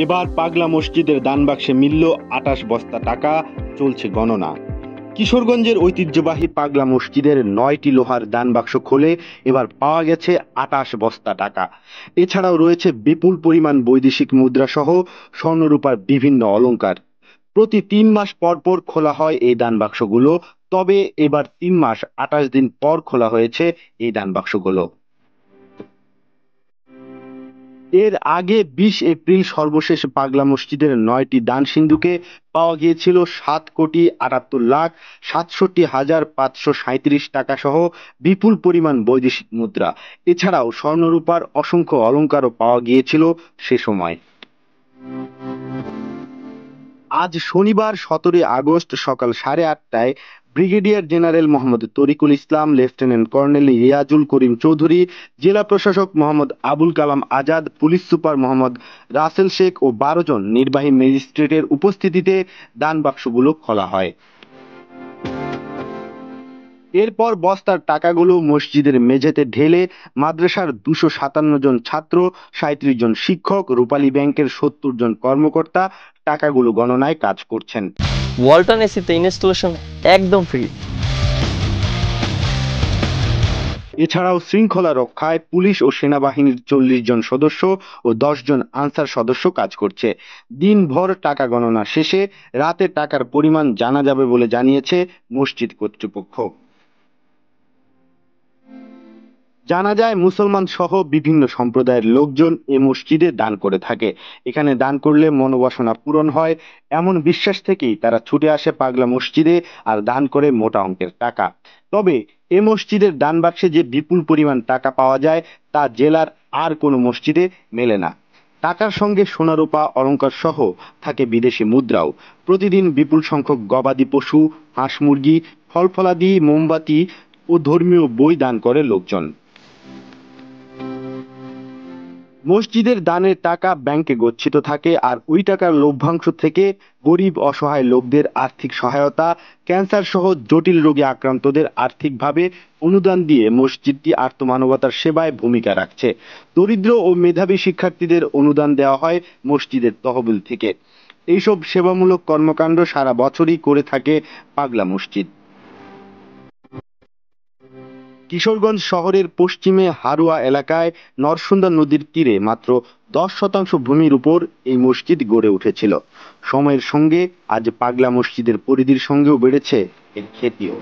এবার পাগলা মসজিদের দান বাক্সে মিলল ২৮ বস্তা টাকা, চলছে গণনা। কিশোরগঞ্জের ঐতিহ্যবাহী পাগলা মসজিদের ৯টি লোহার দান বাক্স খুলে এবার পাওয়া গেছে ২৮ বস্তা টাকা। এছাড়াও রয়েছে বিপুল পরিমাণ বৈদেশিক মুদ্রা সহ স্বর্ণরূপার বিভিন্ন অলংকার। প্রতি ৩ মাস পর পর খোলা হয় এই দান বাক্সগুলো, তবে এবার ৩ মাস ২৮ দিন পর খোলা হয়েছে এই দান বাক্সগুলো। এর আগে ২০ এপ্রিল সর্বশেষ পাগলা মসজিদের ৯টি দান সিন্ধুকে পাওয়া গিয়েছিল ৭,৭৮,৬৭,৫৩৭ টাকা সহ বিপুল পরিমাণ বৈদেশিক মুদ্রা। এছাড়াও স্বর্ণরূপার অসংখ্য অলংকারও পাওয়া গিয়েছিল সে সময়। আজ শনিবার ১৭ আগস্ট সকাল ৮:৩০টায় ব্রিগেডিয়ার জেনারেল মোহাম্মদ তরিকুল ইসলাম, লেফটেন্যান্ট কর্নেল রিয়াজুল করিম চৌধুরী, জেলা প্রশাসক মোহাম্মদ আবুল কালাম আজাদ, পুলিশ সুপার মোহাম্মদ রাসেল শেখ ও ১২ জন নির্বাহী ম্যাজিস্ট্রেটের উপস্থিতিতে দান বাক্সগুলো খোলা হয়। এরপর বস্তার টাকাগুলো মসজিদের মেঝেতে ঢেলে মাদ্রাসার ২৫৭ জন ছাত্র, ৩৭ জন শিক্ষক, রূপালী ব্যাংকের ৭০ জন কর্মকর্তা টাকাগুলো গণনায় কাজ করছেন। ওয়ালটন এসিতে ইনস্টলেশন একদম ফ্রি। এছাড়াও শৃঙ্খলা রক্ষায় পুলিশ ও সেনাবাহিনীর ৪০ জন সদস্য ও ১০ জন আনসার সদস্য কাজ করছে। দিনভর টাকা গণনা শেষে রাতে টাকার পরিমাণ জানা যাবে বলে জানিয়েছে মসজিদ কর্তৃপক্ষ। জানা যায় মুসলমান সহ বিভিন্ন সম্প্রদায়ের লোকজন এ মসজিদে দান করে থাকে। এখানে দান করলে মনোবাসনা পূরণ হয়, এমন বিশ্বাস থেকেই তারা ছুটে আসে পাগলা মসজিদে আর দান করে মোটা অঙ্কের টাকা। তবে এ মসজিদের দান বাক্সে যে বিপুল পরিমাণ টাকা পাওয়া যায় তা জেলার আর কোনো মসজিদে মেলে না। টাকার সঙ্গে সোনারূপা অলংকার সহ থাকে বিদেশি মুদ্রাও। প্রতিদিন বিপুল সংখ্যক গবাদি পশু, হাঁস মুরগি, ফলফলাদি, মোমবাতি ও ধর্মীয় বই দান করে লোকজন। মসজিদের দানের টাকা ব্যাংকে গচ্ছিত থাকে আর ওই টাকার লভ্যাংশ থেকে গরিব অসহায় লোকদের আর্থিক সহায়তা, ক্যান্সার সহ জটিল রোগে আক্রান্তদের আর্থিকভাবে অনুদান দিয়ে মসজিদটি আর্তমানবতার সেবায় ভূমিকা রাখছে। দরিদ্র ও মেধাবী শিক্ষার্থীদের অনুদান দেওয়া হয় মসজিদের তহবিল থেকে। এইসব সেবামূলক কর্মকাণ্ড সারা বছরই করে থাকে পাগলা মসজিদ। কিশোরগঞ্জ শহরের পশ্চিমে হারুয়া এলাকায় নরসুন্দা নদীর তীরে মাত্র ১০% ভূমির উপর এই মসজিদ গড়ে উঠেছিল। সময়ের সঙ্গে আজ পাগলা মসজিদের পরিধির সঙ্গেও বেড়েছে এর খ্যাতিও।